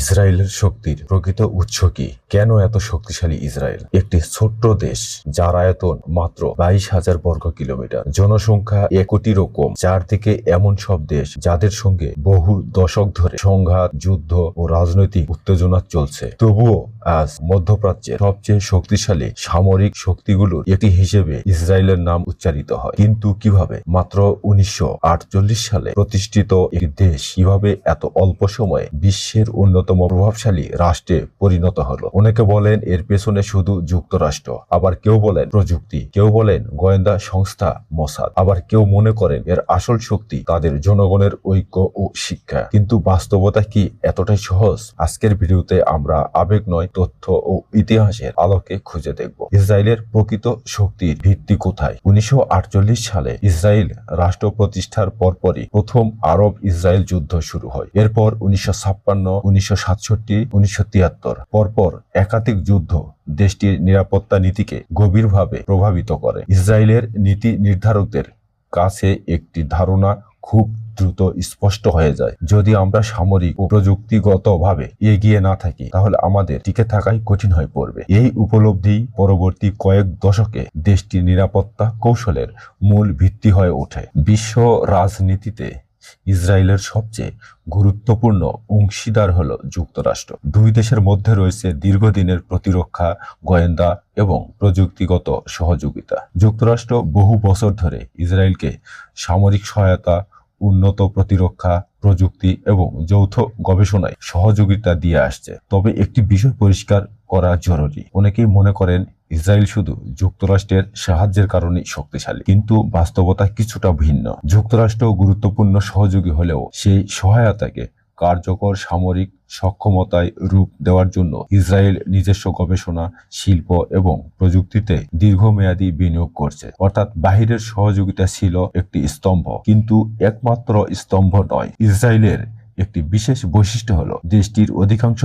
ইসরায়েলের শক্তির প্রকৃত উৎস কি? কেন এত শক্তিশালী ইসরায়েল? একটি ছোট্ট দেশ যার আয়তন মাত্র 22,000 বর্গ কিলোমিটার, জনসংখ্যা 1 কোটিরও কম, চারদিকে এমন সব দেশ যাদের সঙ্গে বহু দশক ধরে সংঘাত, যুদ্ধ ও রাজনৈতিক উত্তেজনা চলছে। তবুও আজ মধ্যপ্রাচ্যের সবচেয়ে শক্তিশালী সামরিক শক্তিগুলোর একটি হিসেবে ইসরায়েলের নাম উচ্চারিত হয়। কিন্তু কিভাবে মাত্র 1948 সালে প্রতিষ্ঠিত একটি দেশ কিভাবে এত অল্প সময়ে বিশ্বের অন্যতম প্রভাবশালী রাষ্ট্রে পরিণত হলো? অনেকে বলেন এর পেছনে শুধু যুক্তরাষ্ট্র, আবার কেউ বলেন প্রযুক্তি, কেউ বলেন গোয়েন্দা সংস্থা মোসাদ, আবার কেউ মনে করেন এর আসল শক্তি তাদের জনগণের ঐক্য ও শিক্ষা। কিন্তু বাস্তবতা কি এতটাই সহজ? আজকের ভিডিওতে আমরা আবেগ নয়, তথ্য ও ইতিহাসের আলোকে খুঁজে দেখব ইসরায়েলের প্রকৃত শক্তির ভিত্তি কোথায়। 1948 সালে ইসরায়েল রাষ্ট্র প্রতিষ্ঠার পরপরই প্রথম আরব ইসরায়েল যুদ্ধ শুরু হয়। এরপর 1956, 1967, 1973 পরপর একাধিক যুদ্ধ দেশটির নিরাপত্তা নীতিকে গভীরভাবে প্রভাবিত করে। ইসরায়েলের নীতি নির্ধারকদের কাছে একটি ধারণা খুব দ্রুত স্পষ্ট হয়ে যায়, যদি আমরা সামরিক ও প্রযুক্তিগতভাবে এগিয়ে না থাকি তাহলে আমাদের টিকে থাকাই কঠিন হয়ে পড়বে। এই উপলব্ধি পরবর্তী কয়েক দশকে দেশটির নিরাপত্তা কৌশলের মূল ভিত্তি হয়ে ওঠে। বিশ্ব রাজনীতিতে ইসরায়েলের সবচেয়ে গুরুত্বপূর্ণ অংশীদার হল যুক্তরাষ্ট্র। দুই দেশের মধ্যে রয়েছে দীর্ঘদিনের প্রতিরক্ষা, গোয়েন্দা এবং প্রযুক্তিগত সহযোগিতা। যুক্তরাষ্ট্র বহু বছর ধরে ইসরায়েলকে সামরিক সহায়তা, উন্নত প্রতিরক্ষা প্রযুক্তি এবং যৌথ গবেষণায় সহযোগিতা দিয়ে আসছে। তবে একটি বিষয় পরিষ্কার করা জরুরি। অনেকেই মনে করেন ইসরায়েল শুধু যুক্তরাষ্ট্রের সাহায্যের কারণেই শক্তিশালী, কিন্তু বাস্তবতা কিছুটা ভিন্ন। যুক্তরাষ্ট্র গুরুত্বপূর্ণ সহযোগী হলেও সেই সহায়তাকে কার্যকর সামরিক সক্ষমতায় রূপ দেওয়ার জন্য ইসরায়েল নিজস্ব গবেষণা, শিল্প এবং প্রযুক্তিতে দীর্ঘমেয়াদী বিনিয়োগ করছে। অর্থাৎ বাহিরের সহযোগিতা ছিল একটি স্তম্ভ, কিন্তু একমাত্র স্তম্ভ নয়। ইসরায়েলের একটি বিশেষ বৈশিষ্ট্য হলো দেশটির অধিকাংশ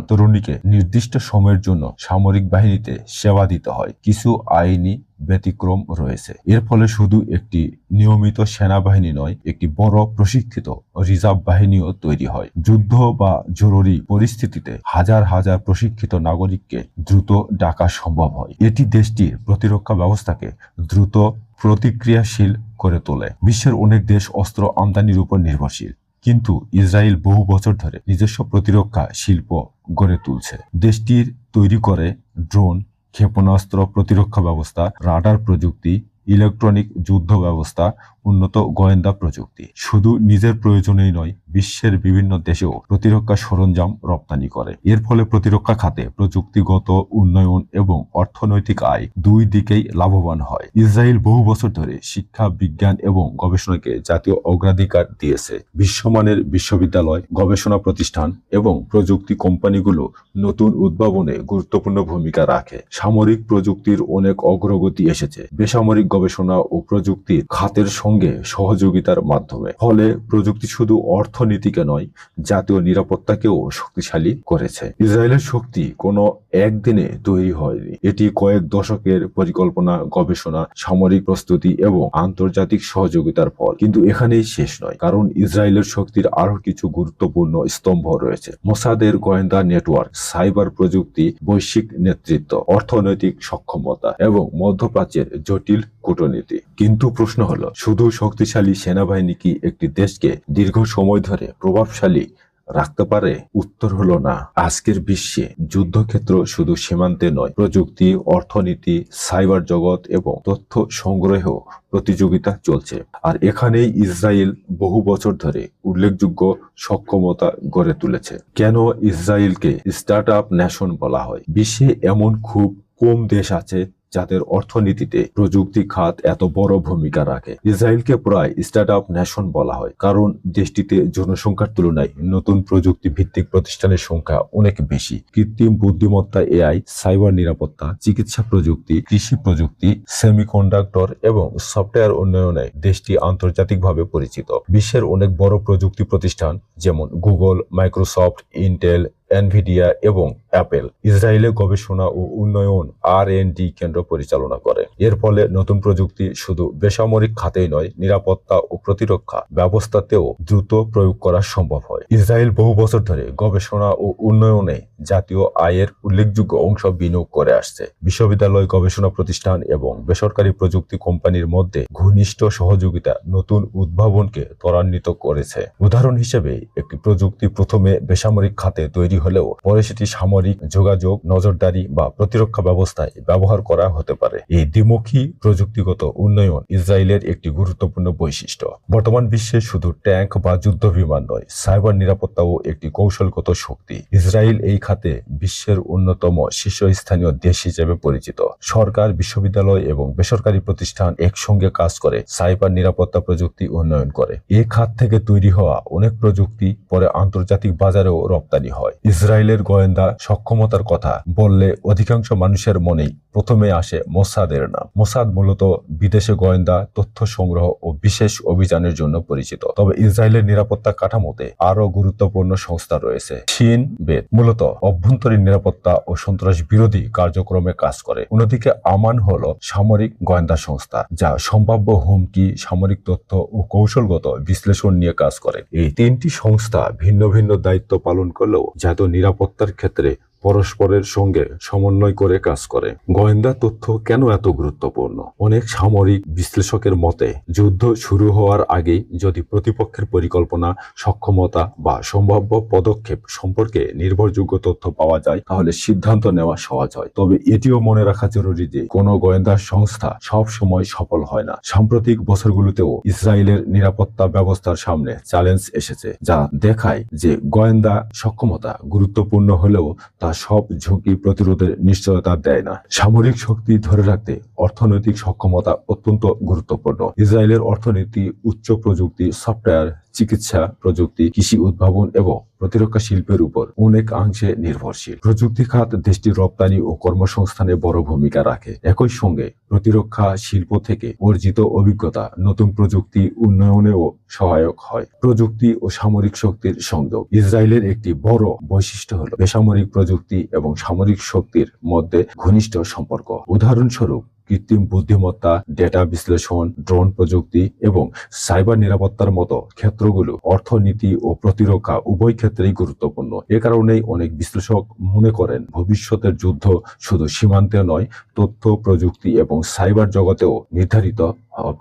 তরুণীকে নির্দিষ্ট সময়ের জন্য সামরিক বাহিনীতে সেবা দিতে হয়। কিছু আইনি ব্যতিক্রম রয়েছে। এর ফলে শুধু একটি নিয়মিত সেনাবাহিনী নয়, একটি বড় প্রশিক্ষিত রিজার্ভ বাহিনীও তৈরি হয়। যুদ্ধ বা জরুরি পরিস্থিতিতে হাজার হাজার প্রশিক্ষিত নাগরিককে দ্রুত ডাকা সম্ভব হয়। এটি দেশটির প্রতিরক্ষা ব্যবস্থাকে দ্রুত প্রতিক্রিয়াশীল করে তোলে। বিশ্বের অনেক দেশ অস্ত্র আমদানির উপর নির্ভরশীল, কিন্তু ইসরায়েল বহু বছর ধরে নিজস্ব প্রতিরক্ষা শিল্প গড়ে তুলছে। দেশটির তৈরি করে ড্রোন, ক্ষেপণাস্ত্র প্রতিরক্ষা ব্যবস্থা, রাডার প্রযুক্তি, ইলেকট্রনিক যুদ্ধ ব্যবস্থা, উন্নত গোয়েন্দা প্রযুক্তি। শুধু নিজের প্রয়োজনেই নয়, বিশ্বের বিভিন্ন দেশেও প্রতিরক্ষা সরঞ্জাম রপ্তানি করে। এর ফলে প্রতিরক্ষা খাতে প্রযুক্তিগত উন্নয়ন এবং অর্থনৈতিক আয় দুই দিকেই লাভবান হয়। ইসরায়েল বহু বছর ধরে শিক্ষা, বিজ্ঞান এবং গবেষণাকে জাতীয় অগ্রাধিকার দিয়েছে। বিশ্বমানের বিশ্ববিদ্যালয়, গবেষণা প্রতিষ্ঠান এবং প্রযুক্তি কোম্পানিগুলো নতুন উদ্ভাবনে গুরুত্বপূর্ণ ভূমিকা রাখে। সামরিক প্রযুক্তির অনেক অগ্রগতি এসেছে বেসামরিক গবেষণা ও প্রযুক্তির খাতের সঙ্গে সহযোগিতার মাধ্যমে। ফলে প্রযুক্তি শুধু অর্থনীতিকে নয়, জাতীয় নিরাপত্তাকেও শক্তিশালী করেছে। ইসরায়েলের শক্তি কোনো একদিনে তৈরি হয়নি। এটি কয়েক দশকের পরিকল্পনা, গবেষণা, সামরিক প্রস্তুতি এবং আন্তর্জাতিক সহযোগিতার ফল। কিন্তু এখানেই শেষ নয়, কারণ ইসরায়েলের শক্তির আরো কিছু গুরুত্বপূর্ণ স্তম্ভ রয়েছে। মোসাদের গোয়েন্দা নেটওয়ার্ক, সাইবার প্রযুক্তি, বৈশ্বিক নেতৃত্ব, অর্থনৈতিক সক্ষমতা এবং মধ্যপ্রাচ্যের জটিল কূটনীতি। কিন্তু প্রশ্ন হলো, শুধু শক্তিশালী সেনাবাহিনী কি একটি দেশকে দীর্ঘ সময় ধরে প্রভাবশালী রাখতে পারে? উত্তর হলো না। আজকের বিশ্বে যুদ্ধক্ষেত্র শুধু সীমান্তে নয়, প্রযুক্তি, অর্থনীতি, সাইবার জগৎ এবং তথ্য সংগ্রহ প্রতিযোগিতা চলছে। আর এখানেই ইসরায়েল বহু বছর ধরে উল্লেখযোগ্য সক্ষমতা গড়ে তুলেছে। কেন ইসরায়েলকে স্টার্ট আপ নেশন বলা হয়? বিশ্বে এমন খুব কম দেশ আছে যাদের অর্থনীতিতে প্রযুক্তি খাত এত বড় ভূমিকা রাখে। ইসরায়েলকে প্রায় স্টার্ট আপ নেশন বলা হয়, কারণ দেশটিতে জনসংখ্যার তুলনায় নতুন প্রযুক্তি ভিত্তিক প্রতিষ্ঠানের সংখ্যা অনেক বেশি। কৃত্রিম বুদ্ধিমত্তা, এআই, সাইবার নিরাপত্তা, চিকিৎসা প্রযুক্তি, কৃষি প্রযুক্তি, সেমিকন্ডাক্টর এবং সফটওয়্যার উন্নয়নে দেশটি আন্তর্জাতিকভাবে পরিচিত। বিশ্বের অনেক বড় প্রযুক্তি প্রতিষ্ঠান যেমন গুগল, মাইক্রোসফট, ইন্টেল, এনভিডিয়া এবং অ্যাপেল ইসরায়েলে গবেষণা ও উন্নয়ন R&D কেন্দ্র পরিচালনা করে। এর ফলে নতুন প্রযুক্তি শুধু বেসামরিক খাতেই নয়, নিরাপত্তা ও প্রতিরক্ষা ব্যবস্থাতেও দ্রুত প্রয়োগ করা সম্ভব হয়। ইসরায়েল বহু বছর ধরে গবেষণা ও উন্নয়নে জাতীয় আয়ের উল্লেখযোগ্য অংশ বিনিয়োগ করে আসছে। বিশ্ববিদ্যালয়, গবেষণা প্রতিষ্ঠান এবং বেসরকারি প্রযুক্তি কোম্পানির মধ্যে ঘনিষ্ঠ সহযোগিতা নতুন উদ্ভাবনকে ত্বরান্বিত করেছে। উদাহরণ হিসেবে, একটি প্রযুক্তি প্রথমে বেসামরিক খাতে তৈরি হলেও পরে সেটি সামরিক, যোগাযোগ, নজরদারি বা প্রতিরক্ষা ব্যবস্থায় ব্যবহার করা হতে পারে। এই দ্বিমুখী প্রযুক্তিগত উন্নয়ন ইসরায়েলের একটি গুরুত্বপূর্ণ বৈশিষ্ট্য। বর্তমান বিশ্বে শুধু ট্যাঙ্ক বা যুদ্ধ বিমান নয়, সাইবার নিরাপত্তাও একটি কৌশলগত শক্তি। ইসরায়েল এই খাতে বিশ্বের অন্যতম শীর্ষস্থানীয় দেশ হিসেবে পরিচিত। সরকার, বিশ্ববিদ্যালয় এবং বেসরকারি প্রতিষ্ঠান একসঙ্গে কাজ করে সাইবার নিরাপত্তা প্রযুক্তি উন্নয়ন করে। এই খাত থেকে তৈরি হওয়া অনেক প্রযুক্তি পরে আন্তর্জাতিক বাজারেও রপ্তানি হয়। ইসরায়েলের গোয়েন্দা সক্ষমতার কথা বললে অধিকাংশ মানুষের মনেই প্রথমে আসে মোসাদের নাম। মোসাদ মূলত বিদেশে গোয়েন্দা তথ্য সংগ্রহ ও বিশেষ অভিযানের জন্য পরিচিত। তবে ইসরায়েলের নিরাপত্তা কাঠামোতে আরো গুরুত্বপূর্ণ সংস্থা রয়েছে। শিন বেত মূলত অভ্যন্তরীণ নিরাপত্তা ও সন্ত্রাস বিরোধী কার্যক্রমে কাজ করে। অন্যদিকে আমান হলো সামরিক গোয়েন্দা সংস্থা, যা সম্ভাব্য হুমকি, সামরিক তথ্য ও কৌশলগত বিশ্লেষণ নিয়ে কাজ করে। এই তিনটি সংস্থা ভিন্ন ভিন্ন দায়িত্ব পালন করলেও জাতীয় নিরাপত্তার ক্ষেত্রে পরস্পরের সঙ্গে সমন্বয় করে কাজ করে। গোয়েন্দা তথ্য কেন এত গুরুত্বপূর্ণ? অনেক সামরিক বিশ্লেষকের মতে, যুদ্ধ শুরু হওয়ার আগেই যদি প্রতিপক্ষের পরিকল্পনা, সক্ষমতা বা সম্ভাব্য পদক্ষেপ সম্পর্কে নির্ভরযোগ্য তথ্য পাওয়া যায়, তাহলে সিদ্ধান্ত নেওয়া সহজ হয়। তবে এটিও মনে রাখা জরুরি যে কোনো গোয়েন্দা সংস্থা সব সময় সফল হয় না। সাম্প্রতিক বছরগুলোতেও ইসরায়েলের নিরাপত্তা ব্যবস্থার সামনে চ্যালেঞ্জ এসেছে, যা দেখায় যে গোয়েন্দা সক্ষমতা গুরুত্বপূর্ণ হলেও তা সব ঝুঁকি প্রতিরোধের নিশ্চয়তা দেয় না। সামরিক শক্তি ধরে রাখতে অর্থনৈতিক সক্ষমতা অত্যন্ত গুরুত্বপূর্ণ। ইসরায়েলের অর্থনীতি উচ্চ প্রযুক্তি, সফটওয়্যার, চিকিৎসা প্রযুক্তি, কৃষি উদ্ভাবন এবং প্রতিরক্ষা শিল্পের উপর অনেকাংশে নির্ভরশীল। প্রযুক্তি খাত দেশটির রপ্তানি ও কর্মসংস্থানে বড় ভূমিকা রাখে। একই সঙ্গে প্রতিরক্ষা শিল্প থেকে অর্জিত অভিজ্ঞতা নতুন প্রযুক্তি উন্নয়নেও সহায়ক হয়। প্রযুক্তি ও সামরিক শক্তির সংযোগ ইসরায়েলের একটি বড় বৈশিষ্ট্য হল বেসামরিক প্রযুক্তি এবং সামরিক শক্তির মধ্যে ঘনিষ্ঠ সম্পর্ক। উদাহরণস্বরূপ, কৃত্রিম বুদ্ধিমত্তা, ডেটা বিশ্লেষণ, ড্রোন প্রযুক্তি এবং সাইবার নিরাপত্তার মতো ক্ষেত্রগুলো অর্থনীতি ও প্রতিরক্ষা উভয় ক্ষেত্রেই গুরুত্বপূর্ণ। এ কারণেই অনেক বিশ্লেষক মনে করেন ভবিষ্যতের যুদ্ধ শুধু সীমান্তে নয়, তথ্য প্রযুক্তি এবং সাইবার জগতেও নির্ধারিত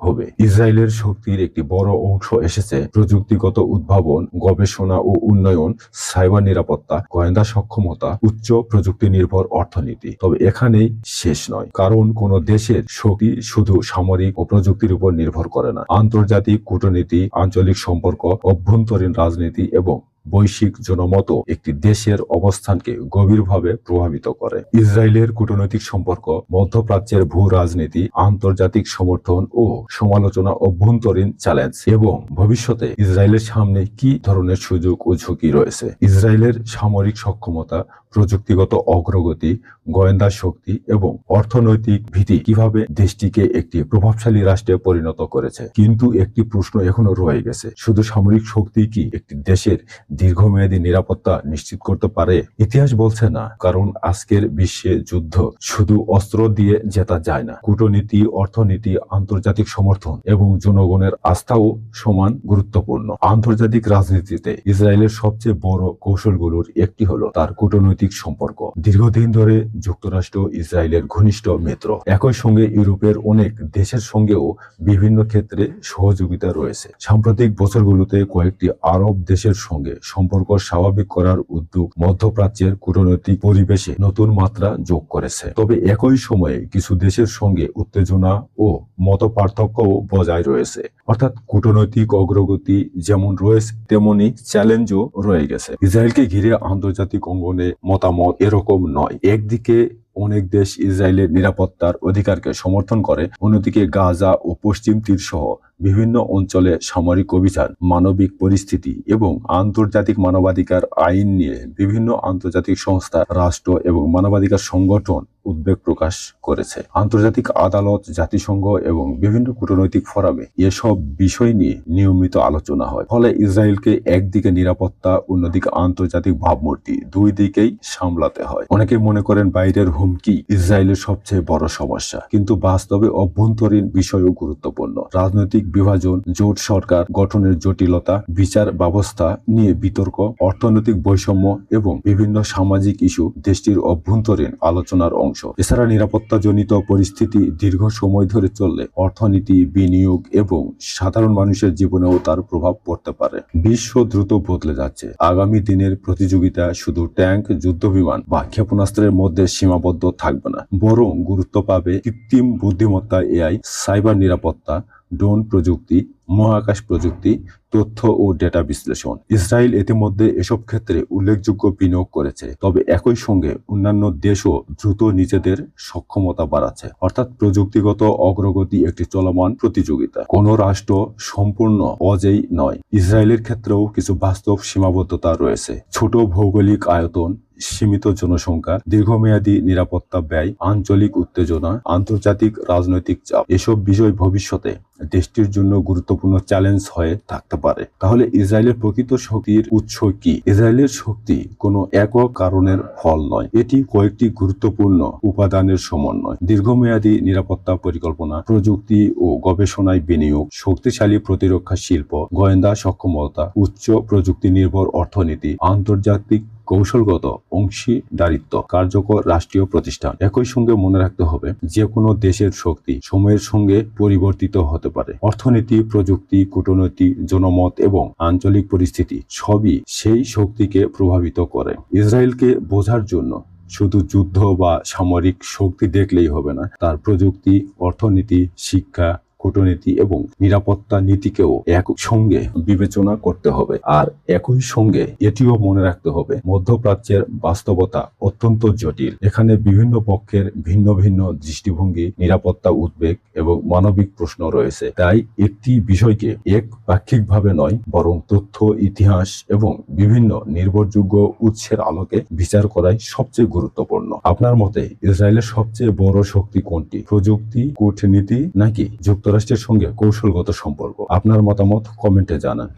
হবে। ইসরায়েলের শক্তির একটি বড় অংশ এসেছে প্রযুক্তিগত উদ্ভাবন, গবেষণা ও উন্নয়ন, সাইবার নিরাপত্তা, গোয়েন্দা সক্ষমতা, উচ্চ প্রযুক্তি নির্ভর অর্থনীতি। তবে এখানেই শেষ নয়, কারণ কোন দেশের শক্তি শুধু সামরিক ও প্রযুক্তির উপর নির্ভর করে না। আন্তর্জাতিক কূটনীতি, আঞ্চলিক সম্পর্ক, অভ্যন্তরীণ রাজনীতি এবং বৈশ্বিক জনমত একটি দেশের অবস্থানকে গভীরভাবে প্রভাবিত করে। ইসরায়েলের কূটনৈতিক সম্পর্ক, মধ্যপ্রাচ্যের ভূ রাজনীতি, আন্তর্জাতিক সমর্থন ও সমালোচনা, অভ্যন্তরীণ চ্যালেঞ্জ এবং ভবিষ্যতে ইসরায়েলের সামনে কি ধরনের সুযোগ ও ঝুঁকি রয়েছে। ইসরায়েলের সামরিক সক্ষমতা, প্রযুক্তিগত অগ্রগতি, গোয়েন্দা শক্তি এবং অর্থনৈতিক ভীতি কিভাবে দেশটিকে একটি প্রভাবশালী রাষ্ট্রে পরিণত করেছে। কিন্তু একটি প্রশ্ন এখনো রয়ে গেছে, শুধু সামরিক শক্তি কি একটি দেশের দীর্ঘমেয়াদী নিরাপত্তা নিশ্চিত করতে পারে? ইতিহাস বলছে না, কারণ আজকের বিশ্বে যুদ্ধ শুধু অস্ত্র দিয়ে জেতা যায় না। কূটনীতি, অর্থনীতি, আন্তর্জাতিক সমর্থন এবং জনগণের আস্থাও সমান গুরুত্বপূর্ণ। আন্তর্জাতিক রাজনীতিতে ইসরায়েলের সবচেয়ে বড় কৌশলগুলোর একটি হলো তার কূটনৈতিক সম্পর্ক। দীর্ঘদিন ধরে যুক্তরাষ্ট্র ইসরায়েলের ঘনিষ্ঠ মিত্র। একই সঙ্গে ইউরোপের অনেক দেশের সঙ্গেও বিভিন্ন ক্ষেত্রে সহযোগিতা রয়েছে। সাম্প্রতিক বছরগুলোতে কয়েকটি আরব দেশের সঙ্গে সম্পর্ক স্বাভাবিক করার উদ্যোগ মধ্যপ্রাচ্যের কূটনৈতিক পরিবেশে নতুন মাত্রা যোগ করেছে। তবে একই সময়ে কিছু দেশের সঙ্গে উত্তেজনা ও মতপার্থক্যও বজায় রয়েছে। অর্থাৎ কূটনৈতিক অগ্রগতি যেমন রয়েছে, তেমনি চ্যালেঞ্জও রয়ে গেছে। ইসরায়েলকে ঘিরে আন্তর্জাতিক অঙ্গনে মতামত এরকম নয়। একদিকে অনেক দেশ ইসরায়েলের নিরাপত্তার অধিকারকে সমর্থন করে, অন্যদিকে গাজা ও পশ্চিম তীর সহ বিভিন্ন অঞ্চলে সামরিক অভিযান, মানবিক পরিস্থিতি এবং আন্তর্জাতিক মানবাধিকার আইন নিয়ে বিভিন্ন আন্তর্জাতিক সংস্থা, রাষ্ট্র এবং মানবাধিকার সংগঠন উদ্বেগ প্রকাশ করেছে। আন্তর্জাতিক আদালত, জাতিসংঘ এবং বিভিন্ন কূটনৈতিক ফোরামে এসব বিষয় নিয়ে নিয়মিত আলোচনা হয়। ফলে ইসরায়েলকে একদিকে নিরাপত্তা, অন্যদিকে আন্তর্জাতিক ভাবমূর্তি, দুই দিকেই সামলাতে হয়। অনেকে মনে করেন বাইরের হুমকি ইসরায়েলের সবচেয়ে বড় সমস্যা, কিন্তু বাস্তবে অভ্যন্তরীণ বিষয়ও গুরুত্বপূর্ণ। রাজনৈতিক বিভাজন, জোট সরকার গঠনের জটিলতা, বিচার ব্যবস্থা নিয়ে বিতর্ক, অর্থনৈতিক বৈষম্য এবং বিভিন্ন সামাজিক ইস্যু দেশটির অভ্যন্তরীণ আলোচনার অংশ। এছাড়া নিরাপত্তাজনিত পরিস্থিতি দীর্ঘ সময় ধরে চললে অর্থনীতি, বিনিয়োগ এবং সাধারণ মানুষের জীবনেও তার প্রভাব পড়তে পারে। বিশ্ব দ্রুত বদলে যাচ্ছে। আগামী দিনের প্রতিযোগিতা শুধু ট্যাঙ্ক, যুদ্ধবিমান বা ক্ষেপণাস্ত্রের মধ্যে সীমাবদ্ধ থাকবে না, বরং গুরুত্ব পাবে কৃত্রিম বুদ্ধিমত্তা, এআই, সাইবার নিরাপত্তা, ড্রোন প্রযুক্তি, মহাকাশ প্রযুক্তি, তথ্য ও ডেটা বিশ্লেষণ। ইসরায়েল ইতিমধ্যে এসব ক্ষেত্রে উল্লেখযোগ্য বিনিয়োগ করেছে, তবে একই সঙ্গে অন্যান্য দেশও দ্রুত নিজেদের সক্ষমতা বাড়াচ্ছে। অর্থাৎ প্রযুক্তিগত অগ্রগতি একটি চলমান প্রতিযোগিতা। কোনো রাষ্ট্র সম্পূর্ণ অজেয় নয়। ইসরায়েলের ক্ষেত্রেও কিছু বাস্তব সীমাবদ্ধতা রয়েছে। ছোট ভৌগোলিক আয়তন, সীমিত জনসংখ্যা, দীর্ঘমেয়াদী নিরাপত্তা ব্যয়, আঞ্চলিক উত্তেজনা, আন্তর্জাতিক রাজনৈতিক চাপ, এসব বিষয় ভবিষ্যতে দেশটির জন্য গুরুত্বপূর্ণ চ্যালেঞ্জ হয়ে থাকতে পারে। তাহলে ইসরায়েলের প্রকৃত শক্তির উৎস কি? ইসরায়েলের শক্তি কোনো একক কারণের ফল নয়, এটি কয়েকটি গুরুত্বপূর্ণ উপাদানের সমন্বয়। দীর্ঘমেয়াদী নিরাপত্তা পরিকল্পনা, প্রযুক্তি ও গবেষণায় বিনিয়োগ, শক্তিশালী প্রতিরক্ষা শিল্প, গোয়েন্দা সক্ষমতা, উচ্চ প্রযুক্তি নির্ভর অর্থনীতি, আন্তর্জাতিক কৌশলগত অংশীদারিত্ব, কার্যকর রাষ্ট্রীয় প্রতিষ্ঠান। একই সঙ্গে মনে রাখতে হবে, যে কোনো দেশের শক্তি সময়ের সঙ্গে পরিবর্তিত হতে পারে। অর্থনীতি, প্রযুক্তি, কূটনৈতিক, জনমত এবং আঞ্চলিক পরিস্থিতি সবই সেই শক্তিকে প্রভাবিত করে। ইসরায়েলকে বোঝার জন্য শুধু যুদ্ধ বা সামরিক শক্তি দেখলেই হবে না, তার প্রযুক্তি, অর্থনীতি, শিক্ষা, কূটনীতি এবং নিরাপত্তা নীতিকেও একসঙ্গে বিবেচনা করতে হবে। আর একই সঙ্গে এটিও মনে রাখতে হবে, মধ্যপ্রাচ্যের বাস্তবতা অত্যন্ত জটিল। এখানে বিভিন্ন পক্ষের ভিন্ন ভিন্ন দৃষ্টিভঙ্গি, নিরাপত্তা উদ্বেগ এবং মানবিক প্রশ্ন রয়েছে। তাই একটি বিষয়কে একপাক্ষিকভাবে নয়, বরং তথ্য, ইতিহাস এবং বিভিন্ন নির্ভরযোগ্য উৎসের আলোকে বিচার করাই সবচেয়ে গুরুত্বপূর্ণ। আপনার মতে ইসরায়েলের সবচেয়ে বড় শক্তি কোনটি? প্রযুক্তি, কূটনীতি নাকি যুক্তরাষ্ট্রের সঙ্গে কৌশলগত সম্পর্ক? আপনার মতামত কমেন্টে জানান।